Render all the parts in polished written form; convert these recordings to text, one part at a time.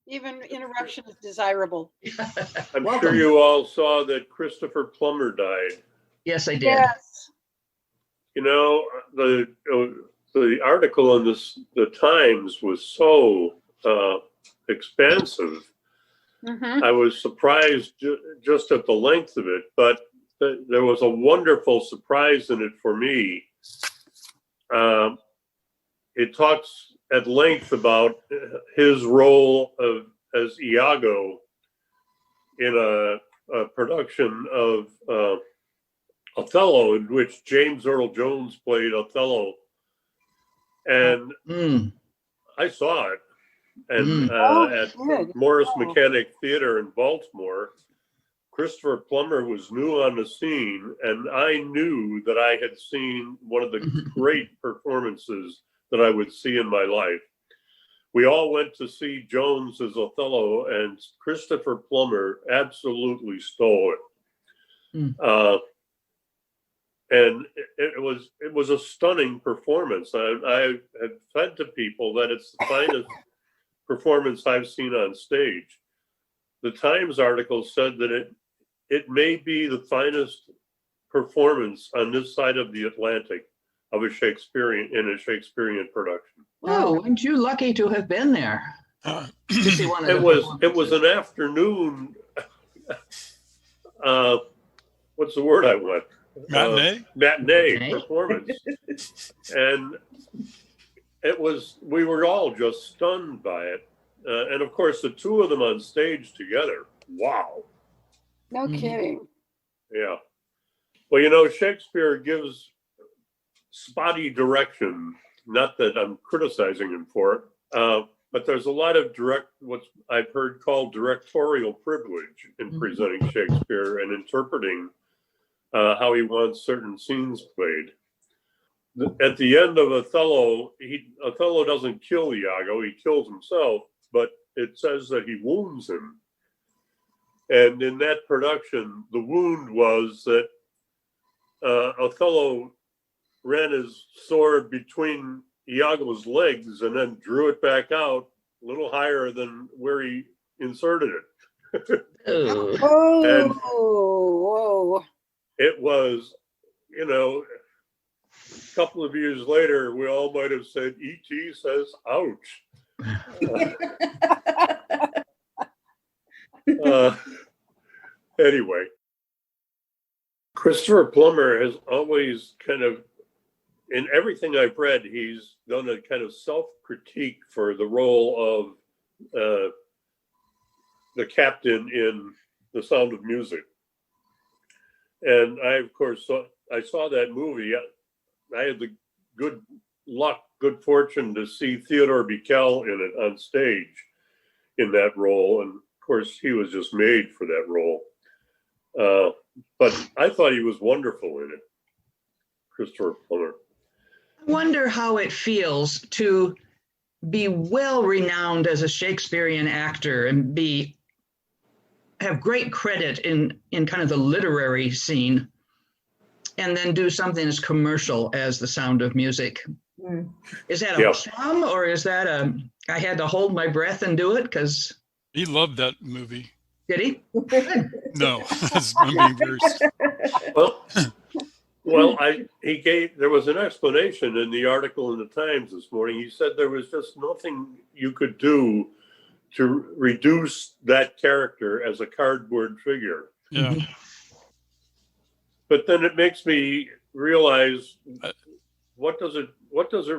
Even interruption is desirable. I'm sure you all saw that Christopher Plummer died. Yes, I did. Yes. You know, the article in the Times was so expansive. Mm-hmm. I was surprised just at the length of it, but there was a wonderful surprise in it for me. It talks at length about his role as Iago in a production of Othello, in which James Earl Jones played Othello. And I saw it and at Morris Mechanic Theater in Baltimore. Christopher Plummer was new on the scene, and I knew that I had seen one of the great performances that I would see in my life. We all went to see Jones as Othello, and Christopher Plummer absolutely stole it. And it was a stunning performance. I had said to people that it's the finest performance I've seen on stage. The Times article said that it may be the finest performance on this side of the Atlantic of a Shakespearean production. Oh, aren't you lucky to have been there? To see one of it was an afternoon. What's the word I want? Matinee performance, and we were all just stunned by it, and of course the two of them on stage together. Wow. No kidding. Yeah. Well, you know, Shakespeare gives spotty direction. Not that I'm criticizing him for it, but there's a lot of what I've heard called directorial privilege in presenting Shakespeare and interpreting how he wants certain scenes played. At the end of Othello, Othello doesn't kill Iago, he kills himself, but it says that he wounds him. And in that production, the wound was that Othello ran his sword between Iago's legs and then drew it back out a little higher than where he inserted it. Whoa. It was, you know, a couple of years later, we all might have said, E.T. says, ouch. Anyway, Christopher Plummer has always kind of, in everything I've read, he's done a kind of self-critique for the role of the captain in The Sound of Music. And I, of course, I saw that movie. I had the good fortune to see Theodore Bikel in it on stage in that role. And of course, he was just made for that role. But I thought he was wonderful in it, Christopher Plummer. I wonder how it feels to be well renowned as a Shakespearean actor and have great credit in kind of the literary scene, and then do something as commercial as The Sound of Music. Is that a charm, or is that I had to hold my breath and do it? Because he loved that movie. Did he? No, I'm being very... Well, there was an explanation in the article in the Times this morning. He said there was just nothing you could do to reduce that character as a cardboard figure. Yeah. But then it makes me realize what does it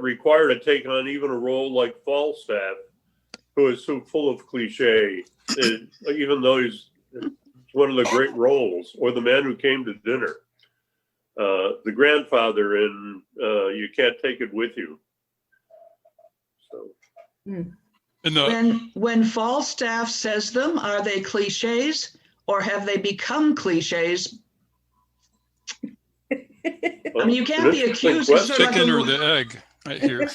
require to take on even a role like Falstaff, who is so full of cliche, even though he's one of the great roles, or The Man Who Came to Dinner, the grandfather in You Can't Take It With You. So. When Falstaff says them, are they cliches, or have they become cliches? I mean, you can't be accused of chicken or the egg right here.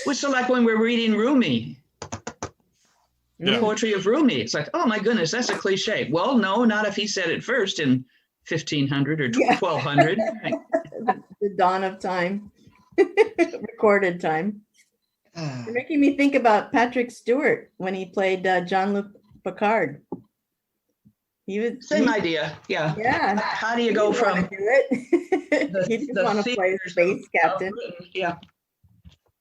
Which is like when we're reading Rumi, the poetry of Rumi. It's like, oh my goodness, that's a cliche. Well, no, not if he said it first in 1500 or 1200. The dawn of time, recorded time. You're making me think about Patrick Stewart when he played Jean-Luc Picard. Same idea. Yeah. Yeah. How do you go from do it? He just want to play space captain. Yeah.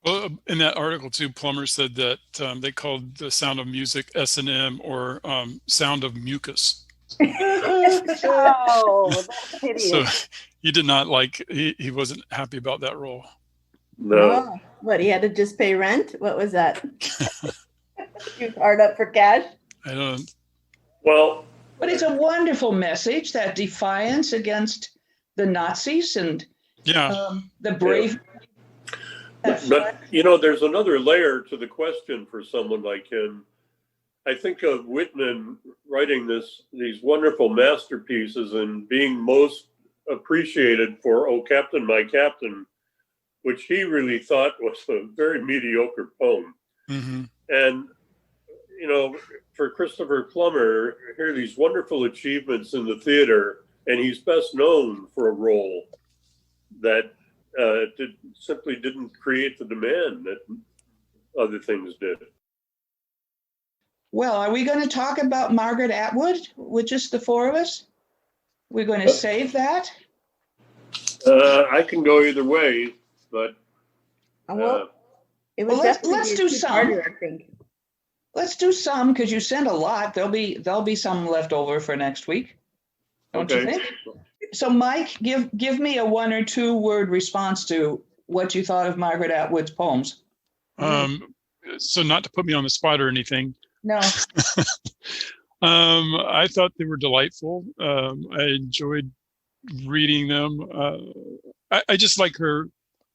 Well, in that article too, Plummer said that they called the sound of music S&M, or sound of mucus. Oh, that's hideous. So he did not like, he wasn't happy about that role. No. Oh, what, he had to just pay rent? What was that? He was hard up for cash? I don't. Well, But it's a wonderful message, that defiance against the Nazis and Yeah. the brave. but you know, there's another layer to the question for someone like him. I think of Whitman writing these wonderful masterpieces and being most appreciated for "Oh Captain, My Captain," which he really thought was a very mediocre poem. Mm-hmm. And you know, for Christopher Plummer, here are these wonderful achievements in the theater, and he's best known for a role that simply didn't create the demand that other things did. Well, are we going to talk about Margaret Atwood with just the four of us? We're going to save that? I can go either way, but Well, it well, was let's do some. I think. Let's do some, because you sent a lot. There'll be some left over for next week. Don't you think? So, Mike, give me a 1 or 2 word response to what you thought of Margaret Atwood's poems. So not to put me on the spot or anything. No. I thought they were delightful. I enjoyed reading them. I just like her.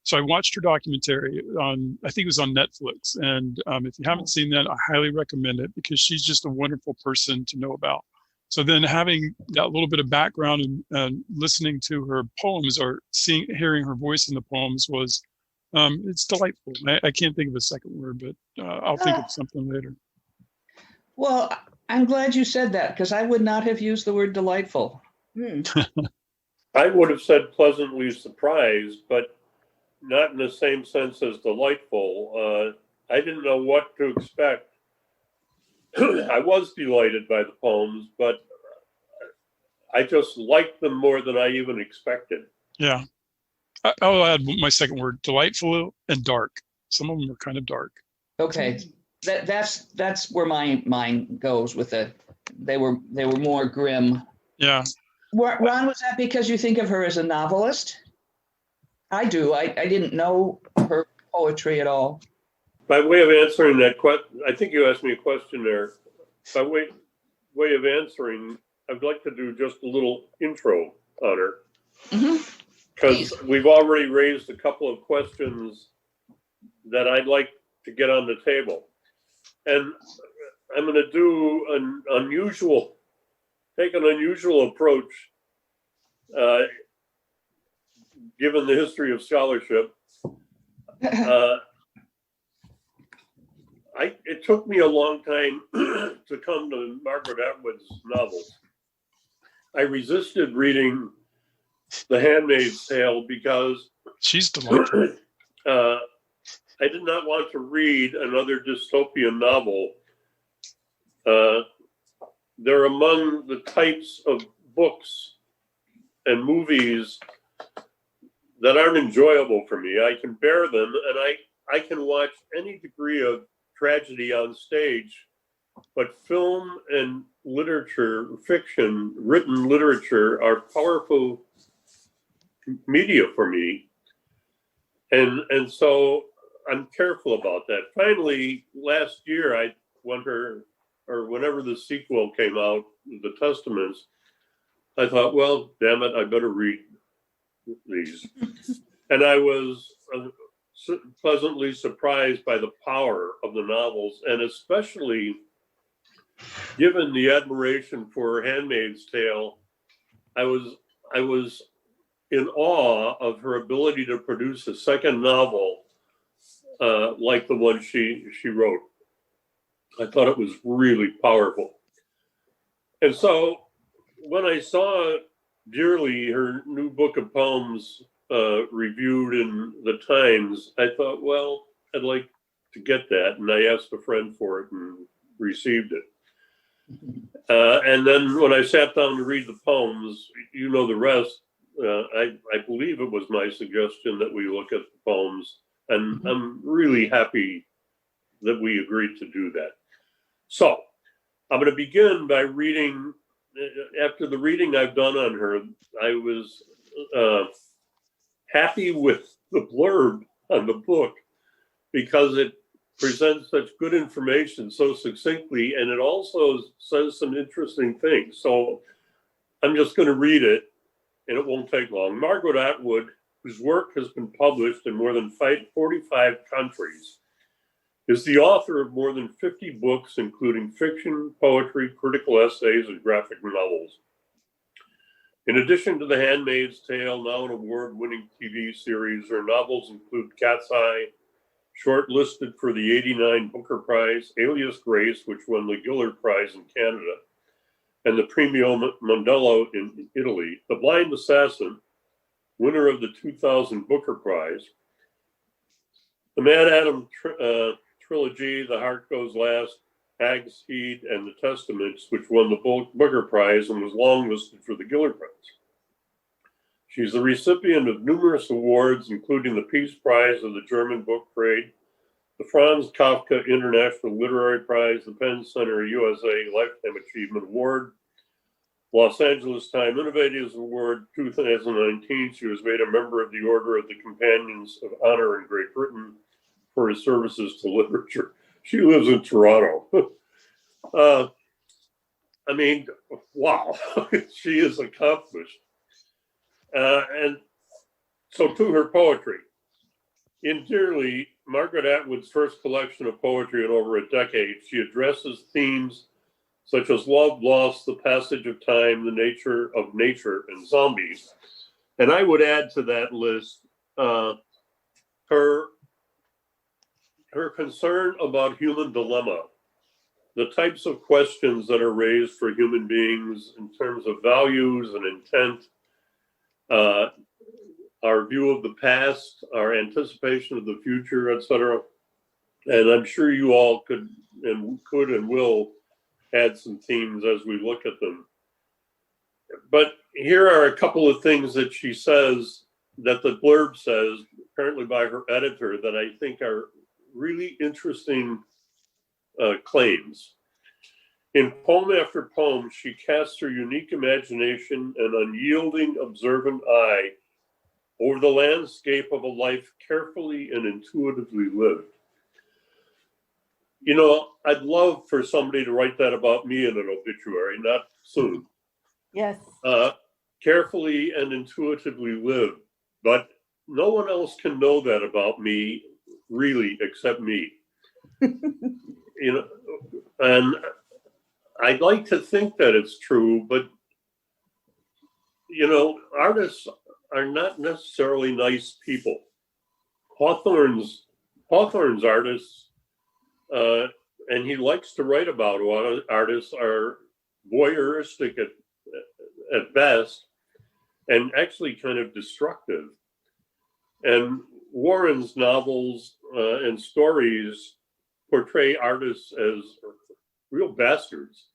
So I watched her documentary on, I think it was on Netflix. And if you haven't seen that, I highly recommend it, because she's just a wonderful person to know about. So then having that little bit of background and listening to her poems, or hearing her voice in the poems, was, it's delightful. I can't think of a second word, but I'll think of something later. Well, I'm glad you said that, because I would not have used the word delightful. I would have said pleasantly surprised, but not in the same sense as delightful. I didn't know what to expect. I was delighted by the poems, but I just liked them more than I even expected. Yeah. I'll add my second word: delightful and dark. Some of them are kind of dark. Okay. That's where my mind goes with they were more grim. Yeah. Ron, was that because you think of her as a novelist? I do. I didn't know her poetry at all. By way of answering that question, I think you asked me a question there. By way of answering, I'd like to do just a little intro on her. Because we've already raised a couple of questions that I'd like to get on the table. And I'm going to do take an unusual approach, given the history of scholarship. It took me a long time to come to Margaret Atwood's novels. I resisted reading The Handmaid's Tale because she's delightful. I did not want to read another dystopian novel. They're among the types of books and movies that aren't enjoyable for me. I can bear them, and I can watch any degree of tragedy on stage, but film and literature, fiction, written literature, are powerful media for me. And so I'm careful about that. Finally, last year, whenever the sequel came out, The Testaments, I thought, well, damn it, I better read these. And I was pleasantly surprised by the power of the novels, and especially given the admiration for Handmaid's Tale, I was in awe of her ability to produce a second novel like the one she wrote. I thought it was really powerful. And so when I saw Dearly, her new book of poems, reviewed in the Times, I thought, well, I'd like to get that, and I asked a friend for it and received it. And then when I sat down to read the poems, you know the rest. I believe it was my suggestion that we look at the poems, and I'm really happy that we agreed to do that. So I'm going to begin by reading. After the reading I've done on her, I was happy with the blurb on the book because it presents such good information so succinctly, and it also says some interesting things. So I'm just going to read it, and it won't take long. Margaret Atwood, whose work has been published in more than 45 countries, is the author of more than 50 books, including fiction, poetry, critical essays, and graphic novels. In addition to The Handmaid's Tale, now an award-winning TV series, her novels include Cat's Eye, shortlisted for the '89 Booker Prize, Alias Grace, which won the Gillard Prize in Canada, and the Premio Mondello in Italy, The Blind Assassin, winner of the 2000 Booker Prize, the Mad Adam trilogy, The Heart Goes Last, Hag's Heed, and The Testaments, which won the Booker Prize and was longlisted for the Gillard Prize. She's the recipient of numerous awards, including the Peace Prize of the German Book Trade, the Franz Kafka International Literary Prize, the Penn Center USA Lifetime Achievement Award, Los Angeles Times Innovators Award 2019. She was made a member of the Order of the Companions of Honor in Great Britain for his services to literature. She lives in Toronto. I mean, wow, she is accomplished. And so to her poetry. In Dearly, Margaret Atwood's first collection of poetry in over a decade, she addresses themes such as love, loss, the passage of time, the nature of nature, and zombies. And I would add to that list her concern about human dilemma, the types of questions that are raised for human beings in terms of values and intent, our view of the past, our anticipation of the future, etc. And I'm sure you all could and will add some themes as we look at them. But here are a couple of things that she says, that the blurb says, apparently by her editor, that I think are really interesting claims. In poem after poem, she casts her unique imagination and unyielding, observant eye over the landscape of a life carefully and intuitively lived. You know, I'd love for somebody to write that about me in an obituary, not soon. Yes. Carefully and intuitively lived, but no one else can know that about me, really, except me. You know, and I'd like to think that it's true, but you know, artists are not necessarily nice people. Hawthorne's artists, and he likes to write about artists, are voyeuristic at best, and actually kind of destructive. And Warren's novels and stories portray artists as real bastards.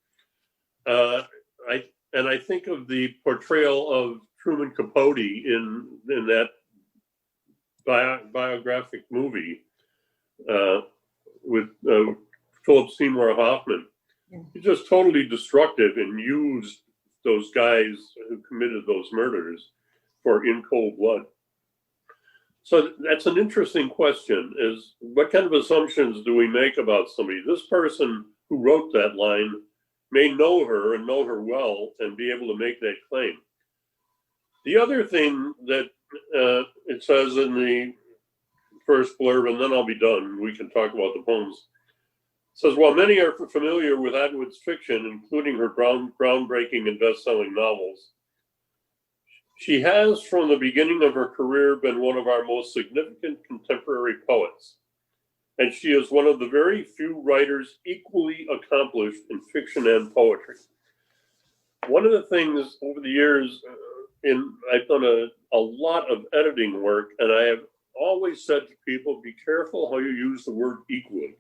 I think of the portrayal of Truman Capote in that biographic movie with Philip Seymour Hoffman. Yeah. He's just totally destructive and used those guys who committed those murders for in cold blood. So that's an interesting question, is what kind of assumptions do we make about somebody? This person who wrote that line may know her and know her well and be able to make that claim. The other thing that it says in the first blurb, and then I'll be done, we can talk about the poems. It says, while many are familiar with Atwood's fiction, including her groundbreaking and best-selling novels, she has, from the beginning of her career, been one of our most significant contemporary poets. And she is one of the very few writers equally accomplished in fiction and poetry. One of the things over the years, I've done a lot of editing work, and I have always said to people, be careful how you use the word equally,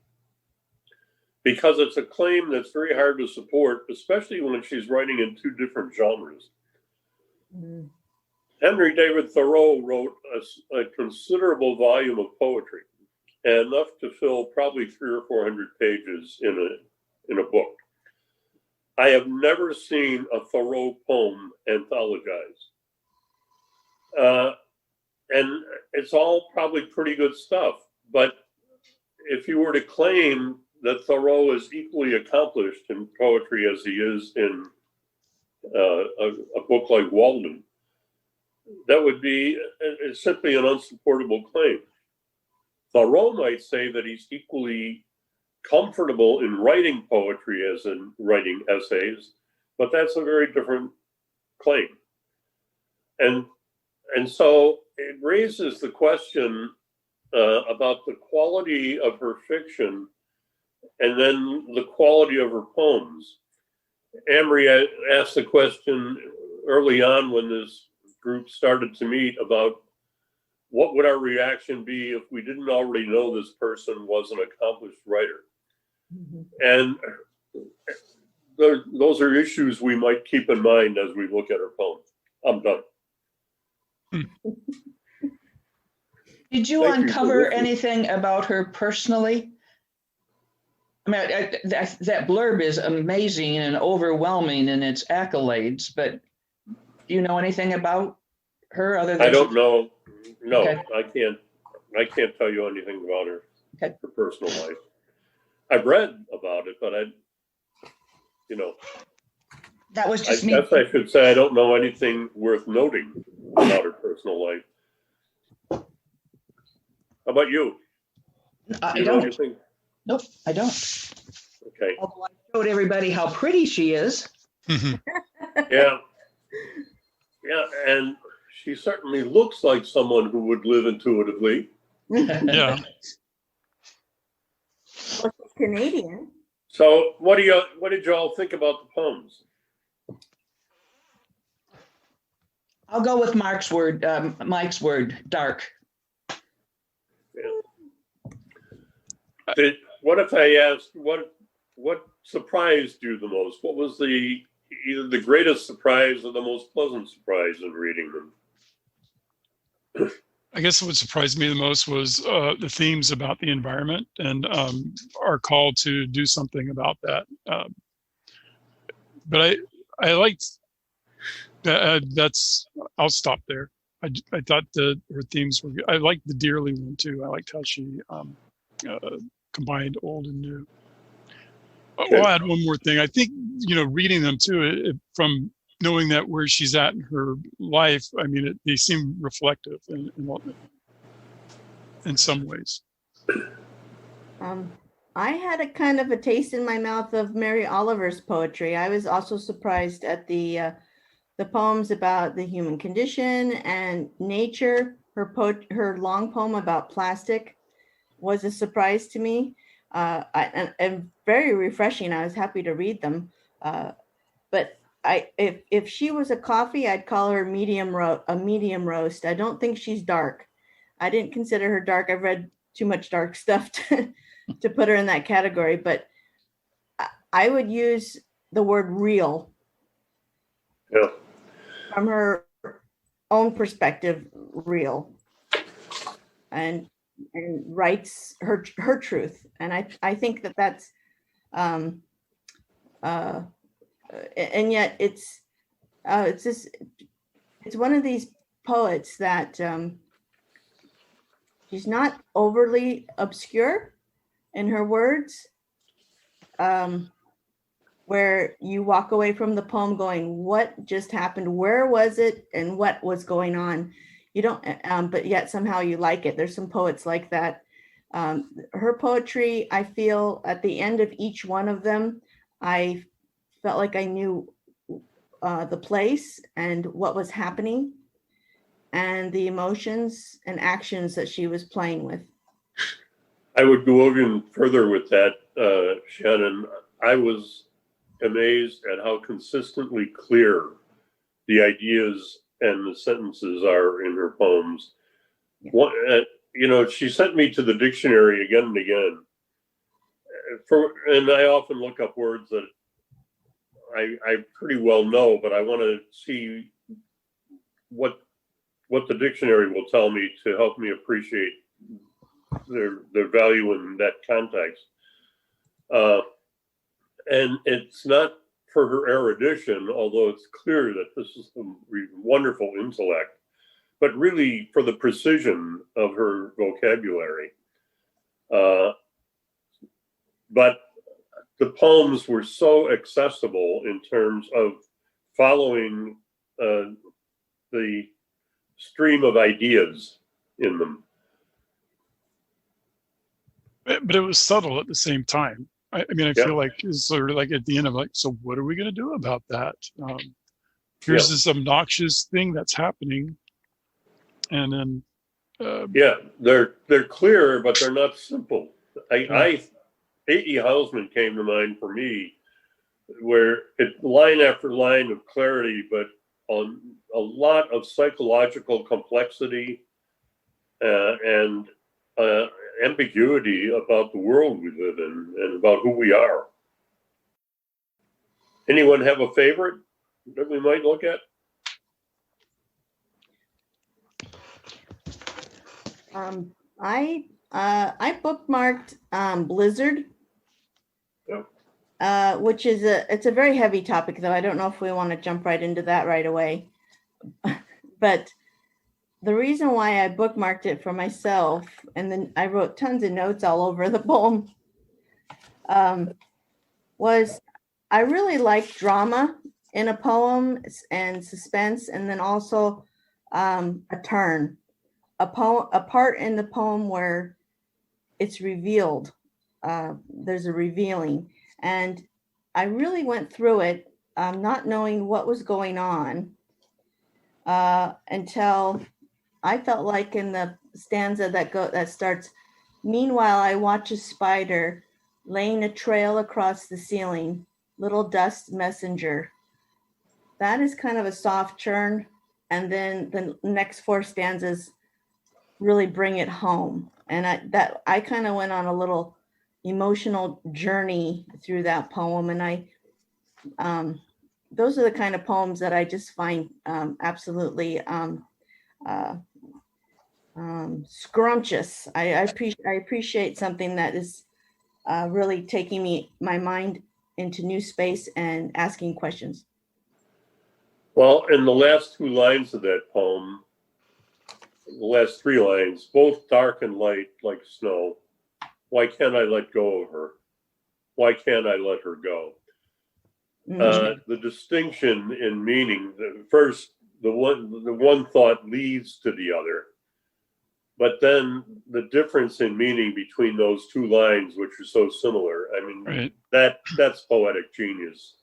because it's a claim that's very hard to support, especially when she's writing in two different genres. Mm. Henry David Thoreau wrote a considerable volume of poetry, and enough to fill probably 300 or 400 pages in a book. I have never seen a Thoreau poem anthologized. And it's all probably pretty good stuff. But if you were to claim that Thoreau is equally accomplished in poetry as he is in a book like Walden, that would be simply an unsupportable claim. Thoreau might say that he's equally comfortable in writing poetry as in writing essays, but that's a very different claim. And so it raises the question about the quality of her fiction and then the quality of her poems. Amory asked the question early on when this group started to meet about what would our reaction be if we didn't already know this person was an accomplished writer. Mm-hmm. And those are issues we might keep in mind as we look at her poems. I'm done. Did you Thank you for uncover listening. anything about her personally? I mean, that blurb is amazing and overwhelming in its accolades, but do you know anything about her other than? I don't know. No, Okay. I can't tell you anything about her, Okay. her personal life. I've read about it, but That was I just me. guess I should say I don't know anything worth noting about her personal life. How about you? I Do you know don't. anything? Nope, I don't. Okay. Although I showed everybody how pretty she is. Yeah. Yeah, and she certainly looks like someone who would live intuitively. Yeah. Well, she's Canadian. So what did y'all think about the poems? I'll go with Mike's word, dark. What if I asked what surprised you the most? What was either the greatest surprise or the most pleasant surprise in reading them? I guess what surprised me the most was the themes about the environment and our call to do something about that. But I liked that's. I'll stop there. I thought her themes were good. I liked the Dearly one too. I liked how she combined old and new. I'll add one more thing. I think reading them too, from knowing that where she's at in her life, I mean, they seem reflective in some ways. I had a kind of a taste in my mouth of Mary Oliver's poetry. I was also surprised at the poems about the human condition and nature. Her long poem about plastic was a surprise to me, and very refreshing. I was happy to read them, but if she was a coffee, I'd call her a medium roast. I don't think she's dark. I didn't consider her dark. I've read too much dark stuff to put her in that category, but I would use the word real. Yeah. From her own perspective, real, and writes her truth. And I think that's and yet it's one of these poets that she's not overly obscure in her words, where you walk away from the poem going, what just happened? Where was it? And what was going on? You don't, but yet somehow you like it. There's some poets like that. Her poetry, I feel at the end of each one of them, I felt like I knew the place and what was happening and the emotions and actions that she was playing with. I would go even further with that, Shannon. I was amazed at how consistently clear the ideas and the sentences are in her poems. Yeah. she sent me to the dictionary again and again. And I often look up words that I pretty well know, but I want to see what the dictionary will tell me to help me appreciate their value in that context. And it's not for her erudition, although it's clear that this is a wonderful intellect, but really for the precision of her vocabulary. But the poems were so accessible in terms of following the stream of ideas in them. But it was subtle at the same time. I feel like it's sort of like at the end of like, so what are we going to do about that? Here's this obnoxious thing that's happening, and then they're clear, but they're not simple. A.E. Housman came to mind for me, where it line after line of clarity, but on a lot of psychological complexity and ambiguity about the world we live in and about who we are. Anyone have a favorite that we might look at? I bookmarked Blizzard, which is it's a very heavy topic, though. I don't know if we want to jump right into that right away. But the reason why I bookmarked it for myself, and then I wrote tons of notes all over the poem, was I really like drama in a poem and suspense, and then also a turn, a part in the poem where it's revealed. There's a revealing, and I really went through it not knowing what was going on until I felt like in the stanza that starts, meanwhile I watch a spider laying a trail across the ceiling, little dust messenger. That is kind of a soft churn, and then the next four stanzas really bring it home. And I kind of went on a little emotional journey through that poem, and those are the kind of poems that I just find absolutely scrumptious. I appreciate something that is really taking my mind into new space and asking questions. Well, in the last two lines of that poem, the last three lines, both dark and light like snow. Why can't I let go of her? Why can't I let her go? The distinction in meaning, the one thought leads to the other, but then the difference in meaning between those two lines, which are so similar, I mean, right. that's poetic genius.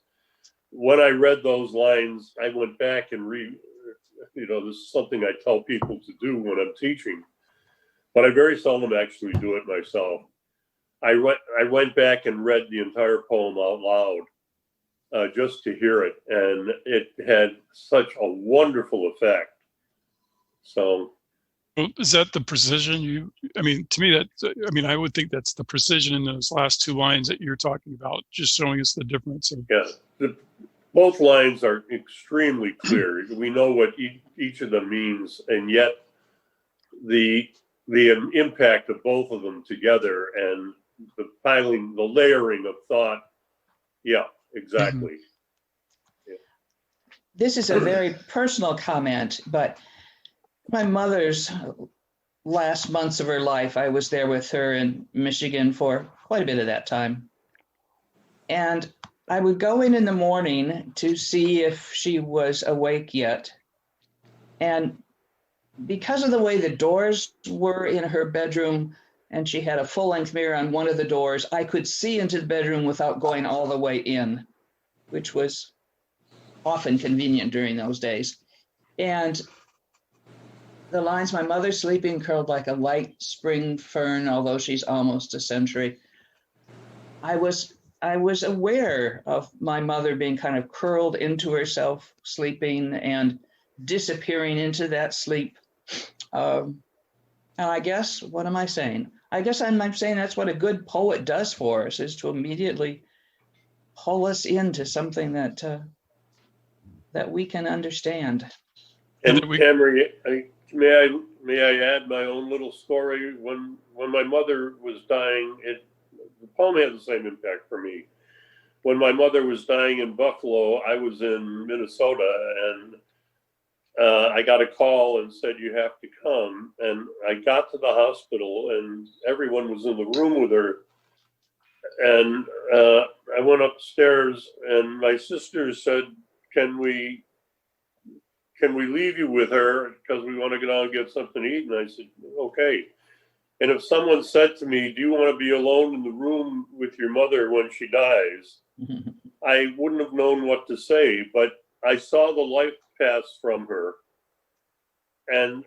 When I read those lines, I went back and this is something I tell people to do when I'm teaching, but I very seldom actually do it myself. I went back and read the entire poem out loud just to hear it, and it had such a wonderful effect. So, is that the precision to me I would think that's the precision in those last two lines that you're talking about, just showing us the difference. Both lines are extremely clear. We know what each of them means, and yet the impact of both of them together and the layering of thought. Yeah, exactly. Mm-hmm. Yeah. This is a very personal comment, but my mother's last months of her life, I was there with her in Michigan for quite a bit of that time. And I would go in the morning to see if she was awake yet. And because of the way the doors were in her bedroom, and she had a full-length mirror on one of the doors, I could see into the bedroom without going all the way in, which was often convenient during those days. And the lines, my mother's sleeping curled like a light spring fern, although she's almost a century. I was aware of my mother being kind of curled into herself, sleeping and disappearing into that sleep. And I guess, what am I saying? I guess I'm saying that's what a good poet does for us, is to immediately pull us into something that that we can understand. And that we- Emery, may I add my own little story? When my mother was dying, the poem had the same impact for me. When my mother was dying in Buffalo, I was in Minnesota, and I got a call and said, "You have to come." And I got to the hospital, and everyone was in the room with her. And I went upstairs, and my sister said, Can we leave you with her, because we want to get out and get something to eat?" And I said, "Okay." And if someone said to me, "Do you want to be alone in the room with your mother when she dies?" I wouldn't have known what to say, but I saw the life pass from her. And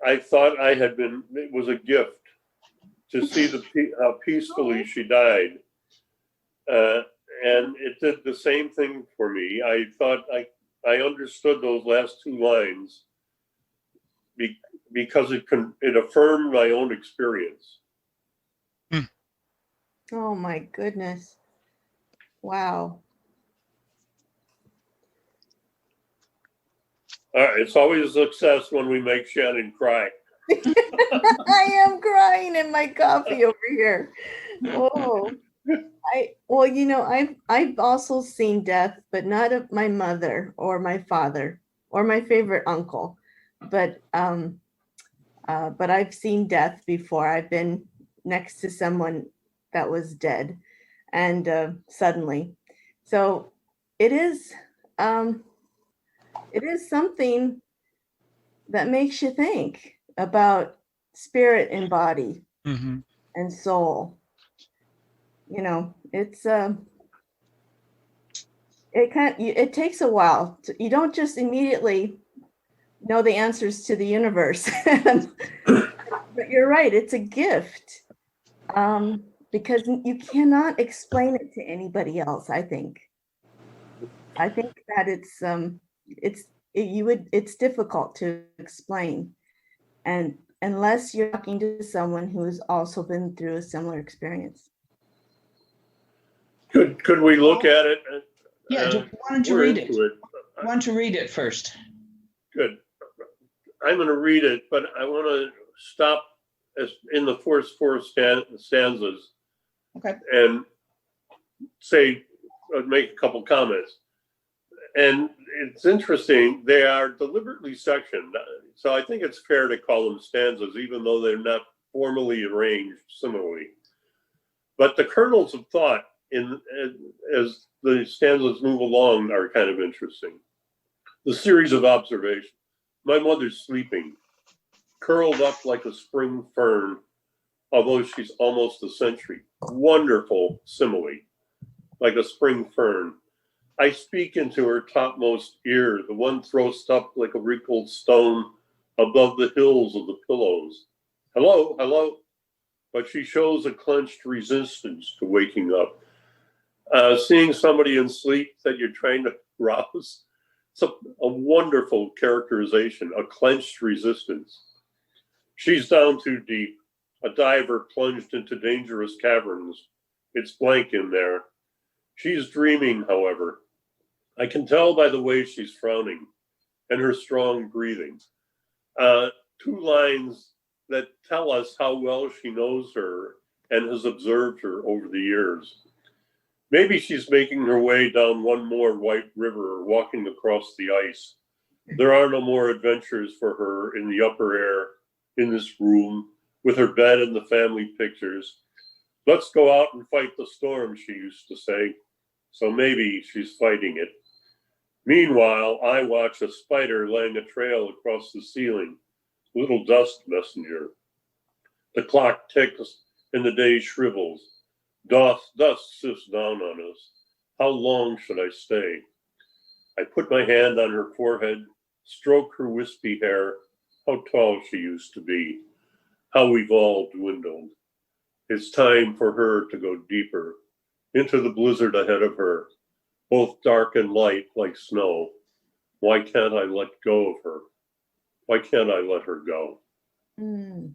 I thought it was a gift to see how peacefully she died. And it did the same thing for me. I thought I understood those last two lines because it affirmed my own experience. Oh my goodness. Wow. It's always a success when we make Shannon cry. I am crying in my coffee over here. Oh, I've also seen death, but not of my mother or my father or my favorite uncle, but I've seen death before. I've been next to someone that was dead, and suddenly, so it is something that makes you think about spirit and body Mhm. and soul. It takes a while. You don't just immediately know the answers to the universe. But you're right, it's a gift, because you cannot explain it to anybody else. I think that it's difficult to explain, and unless you're talking to someone who has also been through a similar experience. Could we look at it? Yeah, why don't you We're read into it? Why don't you read it first? Good. I'm going to read it, but I want to stop in the first four stanzas. Okay. And make a couple comments. And it's interesting, they are deliberately sectioned. So I think it's fair to call them stanzas, even though they're not formally arranged similarly. But the kernels of thought as the stanzas move along are kind of interesting. The series of observations. My mother's sleeping, curled up like a spring fern, although she's almost a century. Wonderful simile, like a spring fern. I speak into her topmost ear, the one thrust up like a wrinkled stone above the hills of the pillows. Hello, hello. But she shows a clenched resistance to waking up. Seeing somebody in sleep that you're trying to rouse, it's a wonderful characterization, a clenched resistance. She's down too deep, a diver plunged into dangerous caverns. It's blank in there. She's dreaming, however. I can tell by the way she's frowning and her strong breathing. Two lines that tell us how well she knows her and has observed her over the years. Maybe she's making her way down one more white river or walking across the ice. There are no more adventures for her in the upper air, in this room, with her bed and the family pictures. Let's go out and fight the storm, she used to say. So maybe she's fighting it. Meanwhile, I watch a spider laying a trail across the ceiling, little dust messenger. The clock ticks and the day shrivels. Dust sifts down on us. How long should I stay? I put my hand on her forehead, stroke her wispy hair. How tall she used to be. How we've all dwindled. It's time for her to go deeper, into the blizzard ahead of her, both dark and light like snow. Why can't I let go of her? Why can't I let her go? Mm.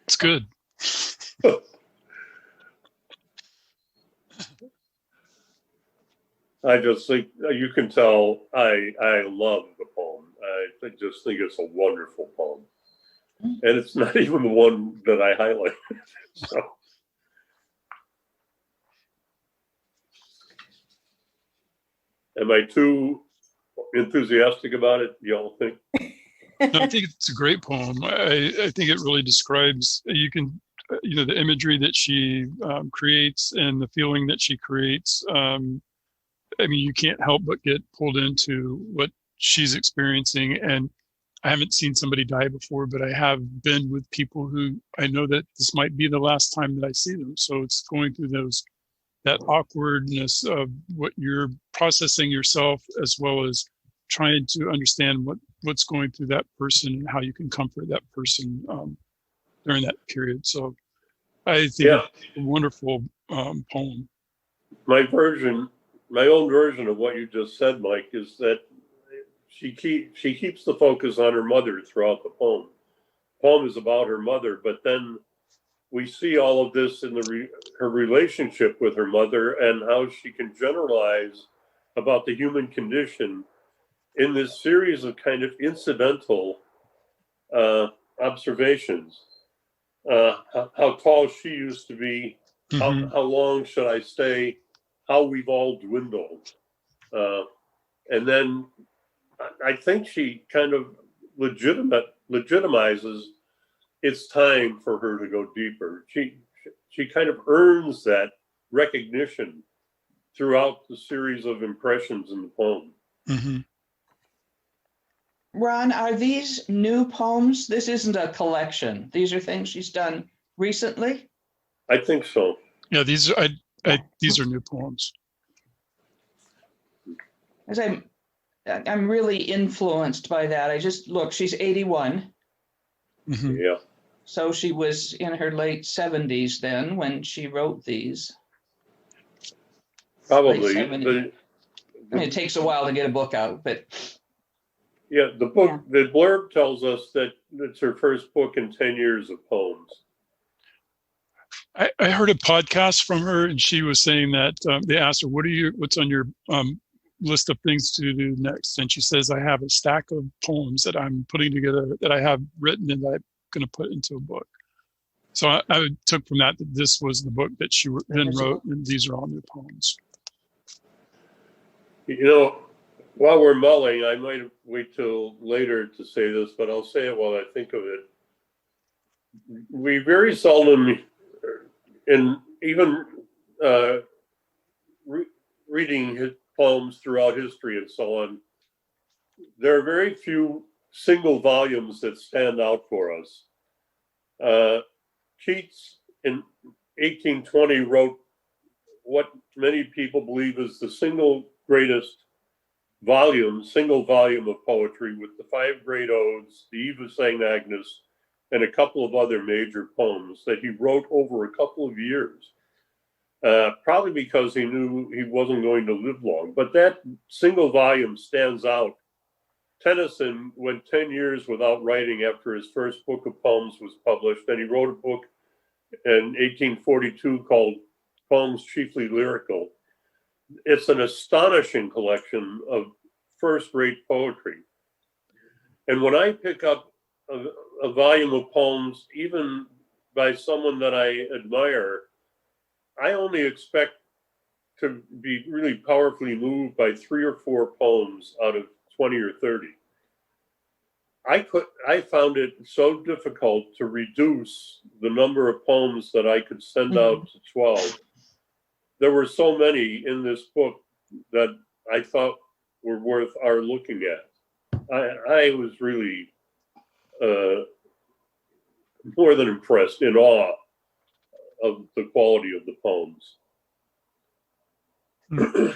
It's good. I just think you can tell I love the poem. I just think it's a wonderful poem, and it's not even the one that I highlighted. So, am I too enthusiastic about it? Y'all think? No, I think it's a great poem. I think it really describes, you can, the imagery that she creates and the feeling that she creates. I mean, you can't help but get pulled into what she's experiencing. And I haven't seen somebody die before, but I have been with people who I know that this might be the last time that I see them. So it's going through that awkwardness of what you're processing yourself, as well as trying to understand what's going through that person and how you can comfort that person during that period. So I think it's a wonderful poem. My own version of what you just said, Mike, is that she keeps the focus on her mother throughout the poem. The poem is about her mother, but then we see all of this in her relationship with her mother and how she can generalize about the human condition in this series of kind of incidental observations. How tall she used to be, how long should I stay, how we've all dwindled. And then I think she kind of legitimizes it's time for her to go deeper. She kind of earns that recognition throughout the series of impressions in the poem. Mm-hmm. Ron, are these new poems? This isn't a collection. These are things she's done recently? I think so. Yeah, these are new poems. As I'm really influenced by that. I just look, she's 81. Mm-hmm. Yeah. So she was in her late 70s then when she wrote these. Probably. I mean, it takes a while to get a book out, but yeah, the book, the blurb tells us that it's her first book in 10 years of poems. I heard a podcast from her, and she was saying that they asked her, what's on your list of things to do next? And she says, I have a stack of poems that I'm putting together that I have written and that I'm going to put into a book. So I took from that this was the book that she then wrote, and these are all new poems. You know, while we're mulling, I might wait till later to say this, but I'll say it while I think of it. We very seldom, and even reading his poems throughout history and so on, there are very few single volumes that stand out for us. Keats in 1820 wrote what many people believe is the single volume of poetry, with the 5 great odes, the Eve of St. Agnes, and a couple of other major poems that he wrote over a couple of years, probably because he knew he wasn't going to live long. But that single volume stands out. Tennyson went 10 years without writing after his first book of poems was published, and he wrote a book in 1842 called Poems Chiefly Lyrical. It's an astonishing collection of first-rate poetry. And when I pick up a volume of poems, even by someone that I admire, I only expect to be really powerfully moved by 3 or 4 poems out of 20 or 30. I found it so difficult to reduce the number of poems that I could send out to 12. There were so many in this book that I thought were worth our looking at. I was really more than impressed, in awe of the quality of the poems. Well,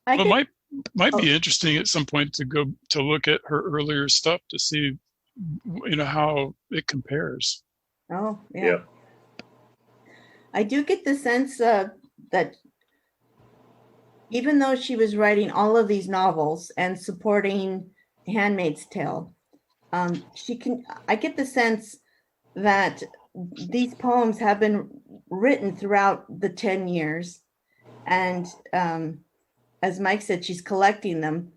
it might be interesting at some point to go to look at her earlier stuff to see, how it compares. Oh, yeah. Yeah. I do get the sense that even though she was writing all of these novels and supporting Handmaid's Tale, I get the sense that these poems have been written throughout the 10 years. And as Mike said, she's collecting them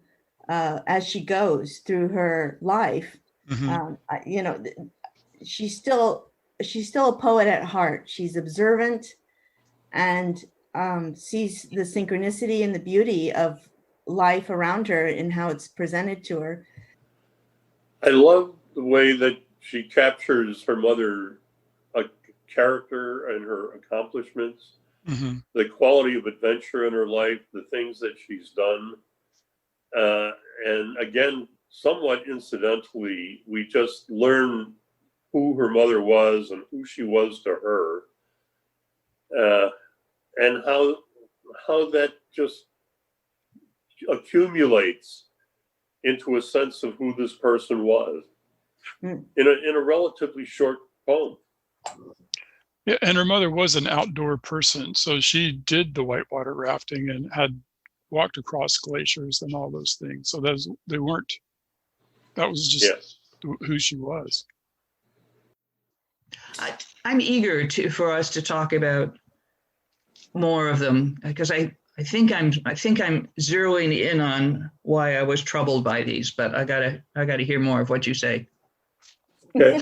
as she goes through her life. She's still a poet at heart. She's observant and sees the synchronicity and the beauty of life around her and how it's presented to her. I love the way that she captures her mother, a character and her accomplishments, the quality of adventure in her life, the things that she's done. And again, somewhat incidentally, we just learn who her mother was and who she was to her, and how that just accumulates into a sense of who this person was in a relatively short poem. Yeah, and her mother was an outdoor person, so she did the whitewater rafting and had walked across glaciers and all those things. So that was just who she was. I'm eager for us to talk about more of them, because I think I'm zeroing in on why I was troubled by these, but I gotta hear more of what you say. Okay.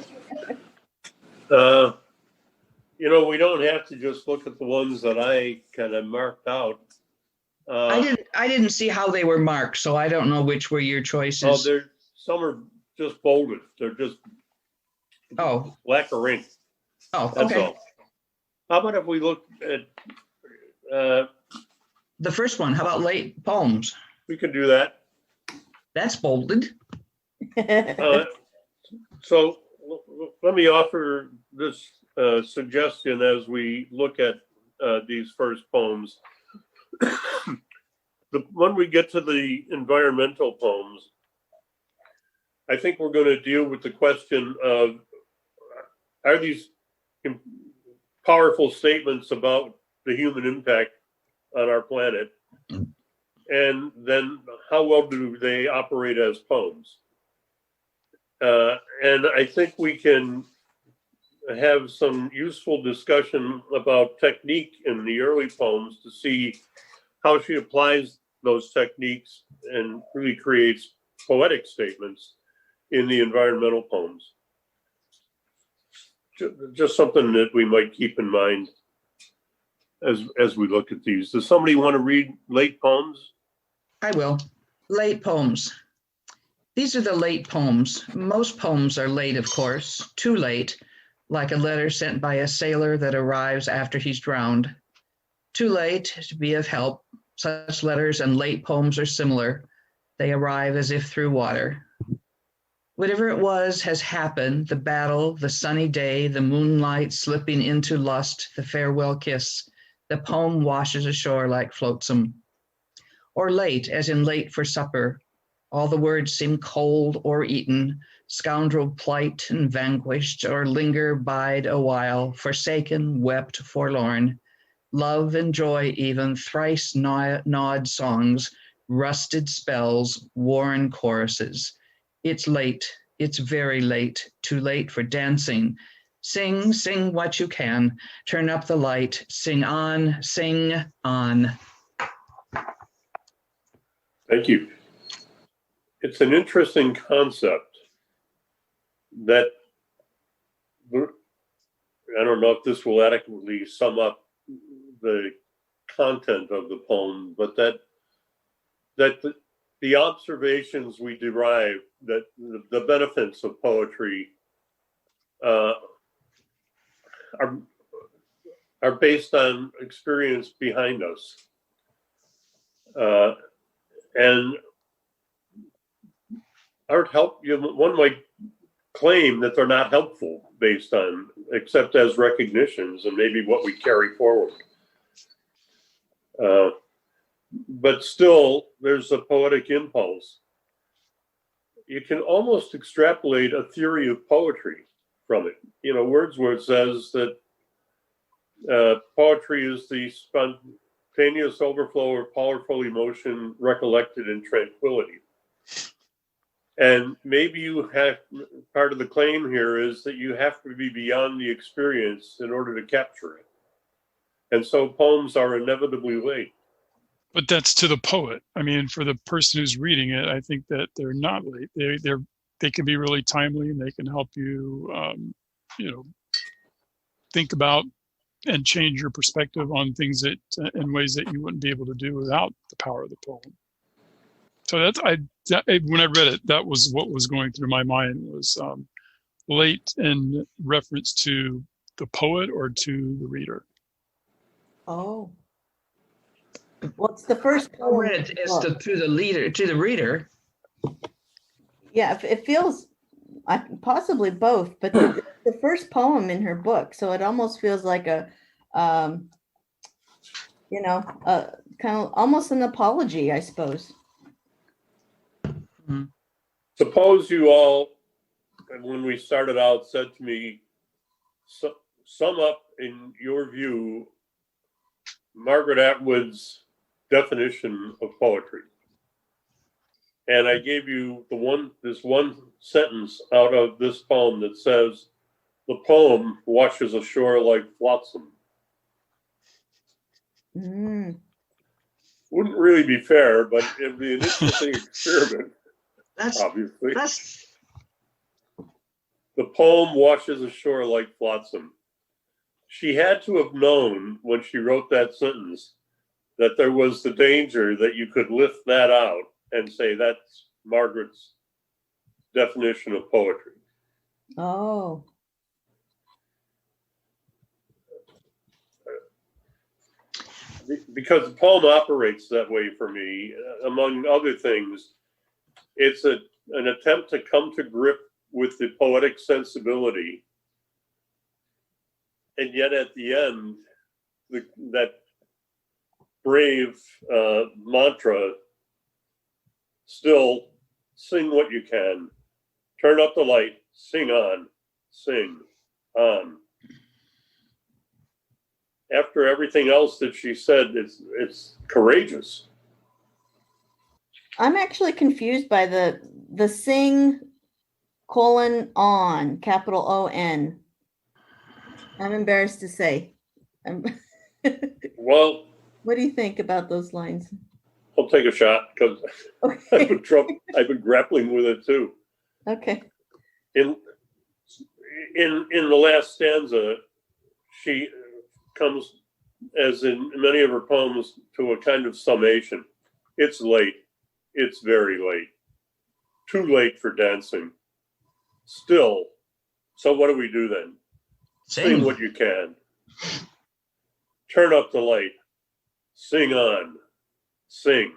We don't have to just look at the ones that I kind of marked out. I didn't see how they were marked, so I don't know which were your choices. Some are just bolded. They're just lack of ink. Oh, That's okay. all. How about if we look at the first one? How about late poems? We can do that. That's bolded. So let me offer this suggestion as we look at these first poems. When we get to the environmental poems, I think we're going to deal with the question of, are these powerful statements about the human impact on our planet? And then how well do they operate as poems? And I think we can have some useful discussion about technique in the early poems to see how she applies those techniques and really creates poetic statements in the environmental poems. Just something that we might keep in mind as we look at these. Does somebody want to read late poems? I will. Late poems. These are the late poems. Most poems are late, of course, too late, like a letter sent by a sailor that arrives after he's drowned. Too late to be of help. Such letters and late poems are similar. They arrive as if through water. Whatever it was has happened, the battle, the sunny day, the moonlight slipping into lust, the farewell kiss. The poem washes ashore like flotsam. Or late, as in late for supper. All the words seem cold or eaten, scoundrel plight and vanquished, or linger, bide a while, forsaken, wept, forlorn. Love and joy even, thrice gnawed songs, rusted spells, worn choruses. It's late, it's very late, too late for dancing. Sing, sing what you can, turn up the light, sing on, sing on. Thank you. It's an interesting concept that, I don't know if this will adequately sum up the content of the poem, but that the observations we derive, that the benefits of poetry are based on experience behind us, and aren't one might claim that they're not helpful based on, except as recognitions and maybe what we carry forward. But still, there's a poetic impulse. You can almost extrapolate a theory of poetry from it. Wordsworth says that poetry is the spontaneous overflow or powerful emotion recollected in tranquility. And maybe you have, part of the claim here is that you have to be beyond the experience in order to capture it. And so poems are inevitably late. But that's to the poet. I mean, for the person who's reading it, I think that they're not late. They can be really timely, and they can help you, think about and change your perspective on things that in ways that you wouldn't be able to do without the power of the poem. So when I read it, that was what was going through my mind, was late in reference to the poet or to the reader. Oh. Well, it's the first I poem. read it as to the reader. Yeah, it feels possibly both, but the first poem in her book, so it almost feels like a kind of almost an apology, I suppose. Mhm. Suppose you all, when we started out, said to me, sum up in your view Margaret Atwood's definition of poetry. And I gave you this one sentence out of this poem that says, the poem washes ashore like flotsam. Mm. Wouldn't really be fair, but it'd be an interesting experiment, obviously. The poem washes ashore like flotsam. She had to have known when she wrote that sentence that there was the danger that you could lift that out and say that's Margaret's definition of poetry. Oh. Because the poem operates that way for me. Among other things, it's an attempt to come to grip with the poetic sensibility. And yet at the end, that brave mantra, still sing what you can, turn up the light, sing on, sing on. After everything else that she said, it's courageous. I'm actually confused by the sing :on, capital O-N. I'm embarrassed to say. Well, What do you think about those lines? I'll take a shot because Okay. I've been grappling with it too. Okay. In the last stanza, she comes, as in many of her poems, to a kind of summation. It's late. It's very late. Too late for dancing. Still. So what do we do then? Sing what you can. Turn up the light. Sing on. Sing.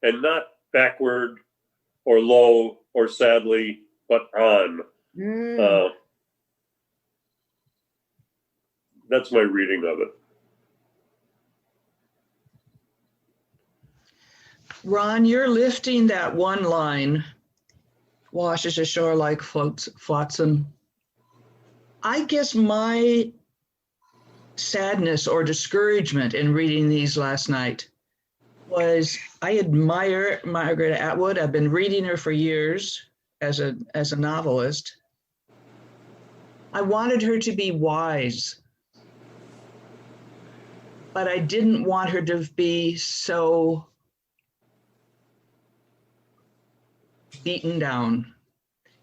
And not backward or low or sadly, but on. Mm. That's my reading of it. Ron, you're lifting that one line, washes ashore like flotsam. I guess my sadness or discouragement in reading these last night was I admire Margaret Atwood. I've been reading her for years as a novelist. I wanted her to be wise, but I didn't want her to be so beaten down.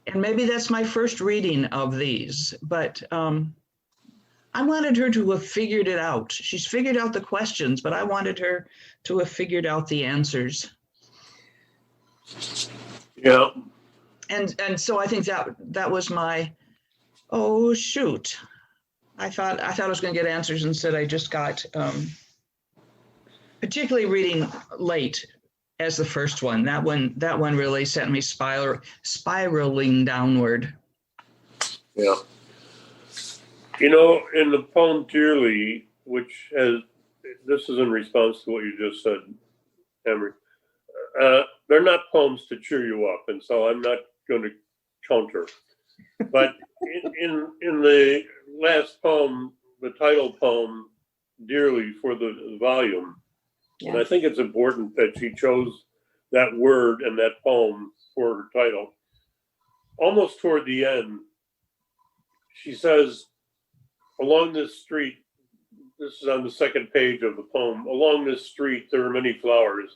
And maybe that's my first reading of these, but I wanted her to have figured it out. She's figured out the questions, but I wanted her to have figured out the answers. Yeah. And so I think that was my, oh shoot. I thought I was going to get answers. Instead, I just got, particularly reading late as the first one. That one really sent me spiraling downward. Yeah. You know, in the poem Dearly, which this is in response to what you just said, Emery, they're not poems to cheer you up, and so I'm not going to counter. But in the last poem, the title poem, Dearly, for the volume, And I think it's important that she chose that word and that poem for her title. Almost toward the end, she says, along this street, this is on the second page of the poem, along this street there are many flowers,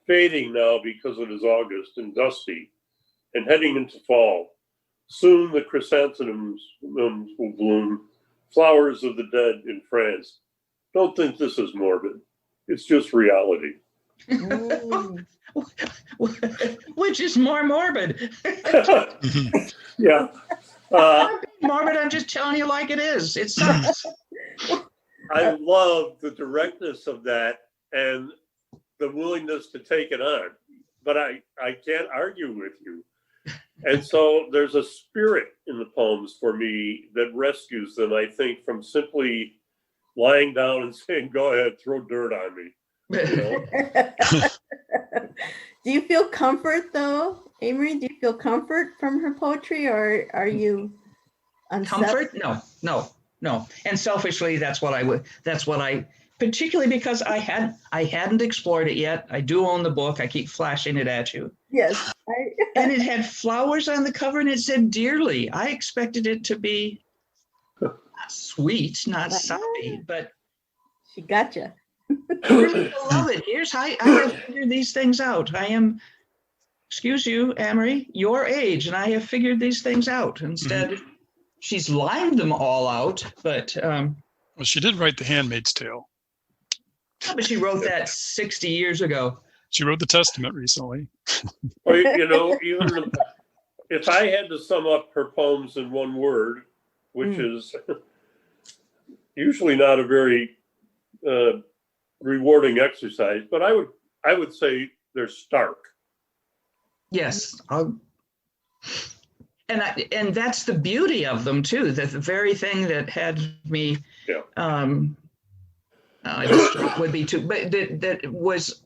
fading now because it is August and dusty, and heading into fall. Soon the chrysanthemums will bloom, flowers of the dead in France. Don't think this is morbid. It's just reality. Which is more morbid? Yeah. Morbid, I'm just telling you like it is. It sucks. I love the directness of that and the willingness to take it on. But I can't argue with you. And so there's a spirit in the poems for me that rescues them, I think, from simply lying down and saying, go ahead, throw dirt on me. You know? Do you feel comfort though, Amory? Do you feel comfort from her poetry, or are you Comfort? No. And selfishly, that's what I particularly because I hadn't explored it yet. I do own the book. I keep flashing it at you. Yes. And it had flowers on the cover and it said dearly. I expected it to be sweet, not soppy, but She gotcha. I love it. Here's how I have figured these things out. I am, excuse you, Amory, your age, and I have figured these things out. Instead, she's lined them all out, but Well, she did write The Handmaid's Tale. but she wrote that 60 years ago. She wrote the Testament recently. Well, you know, even if I had to sum up her poems in one word, which is usually not a very rewarding exercise, but I would say they're stark. Yes. And that's the beauty of them too. That the very thing that had me, would be too, but that was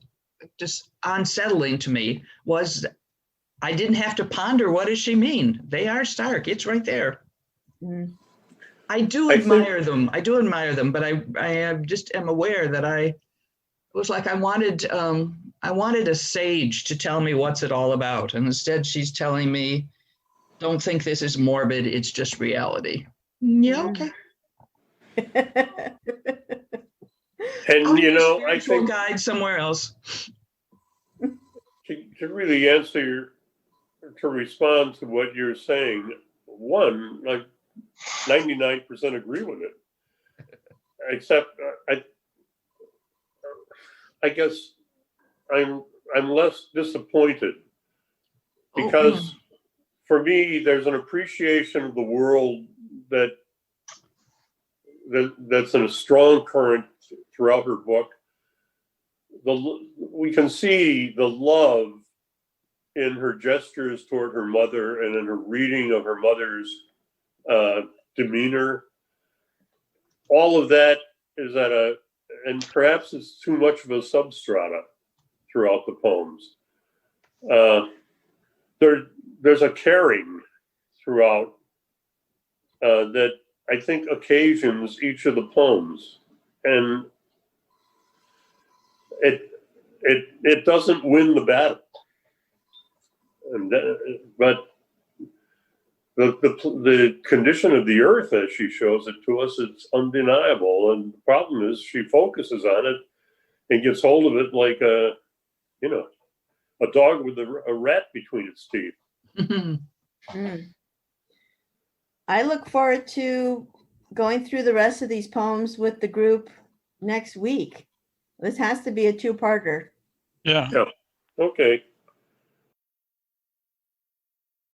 just unsettling to me was I didn't have to ponder what does she mean. They are stark. It's right there. I do admire them. I do admire them, but I just am aware that it was like I wanted a sage to tell me what's it all about, and instead she's telling me, don't think this is morbid. It's just reality. Yeah, okay. And you know, I think guide somewhere else. to really answer, to respond to what you're saying, one, like 99% agree with it. Except I guess I'm less disappointed because for me there's an appreciation of the world that's in a strong current throughout her book. We can see the love in her gestures toward her mother and in her reading of her mother's demeanor. All of that is and perhaps it's too much of a substrata throughout the poems. There's a caring throughout that I think occasions each of the poems, and it doesn't win the battle, but the condition of the earth as she shows it to us, it's undeniable. And the problem is she focuses on it and gets hold of it like a dog with a rat between its teeth. I look forward to going through the rest of these poems with the group next week. This has to be a two-parter. Yeah. Okay.